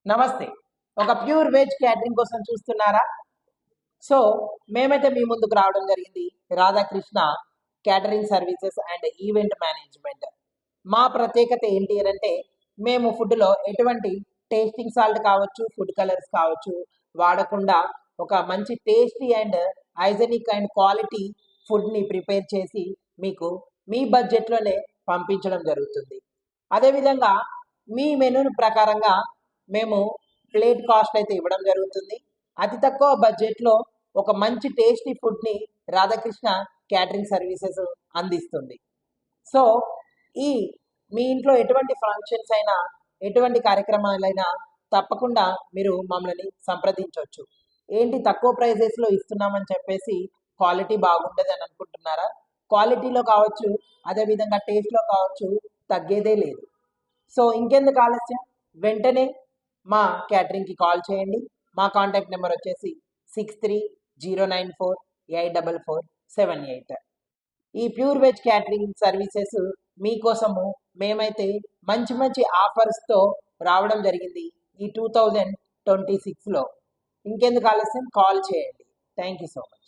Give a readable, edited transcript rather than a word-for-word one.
నమస్తే. ఒక pure veg catering కోసం చూస్తున్నారా? సో, మేమైతే మీ ముందుకు రావడం జరిగింది. Radhakrishna catering services and event management. మా ప్రత్యేకత ఏంటి అనంటే, మేము ఫుడ్‌లో ఎటువంటి టేస్టింగ్ సాల్ట్ కావచ్చు, ఫుడ్ కలర్స్ కావచ్చు వాడకుండా ఒక మంచి tasty and hygienic and quality ఫుడ్‌ని ప్రిపేర్ చేసి మీకు మీ బడ్జెట్‌లోనే పంపించడం జరుగుతుంది. అదేవిధంగా మీ మెనూ ప్రకారంగా మేము ప్లేట్ కాస్ట్ అయితే ఇవ్వడం జరుగుతుంది. అతి తక్కువ బడ్జెట్లో ఒక మంచి టేస్టీ ఫుడ్‌ని రాధాకృష్ణ క్యాటరింగ్ సర్వీసెస్ అందిస్తుంది. సో, ఈ మీ ఇంట్లో ఎటువంటి ఫంక్షన్స్ అయినా, ఎటువంటి కార్యక్రమాలైనా తప్పకుండా మీరు మమ్మల్ని సంప్రదించొచ్చు. ఏంటి తక్కువ ప్రైజెస్‌లో ఇస్తున్నామని చెప్పేసి క్వాలిటీ బాగుండదని అనుకుంటున్నారా? క్వాలిటీలో కావచ్చు, అదేవిధంగా టేస్ట్‌లో కావచ్చు తగ్గేదే లేదు. సో, ఇంకెందుకు ఆలస్యం? వెంటనే మా క్యాటరింగ్‌కి కాల్ చేయండి. మా కాంటాక్ట్ నెంబర్ వచ్చేసి 6309484478. ఈ ప్యూర్ వెజ్ క్యాటరింగ్ సర్వీసెస్ మీకోసము మేమైతే మంచి మంచి ఆఫర్స్‌తో రావడం జరిగింది ఈ 2026లో. ఇంకెందుకు ఆలస్యం? కాల్ చేయండి. Thank you so much.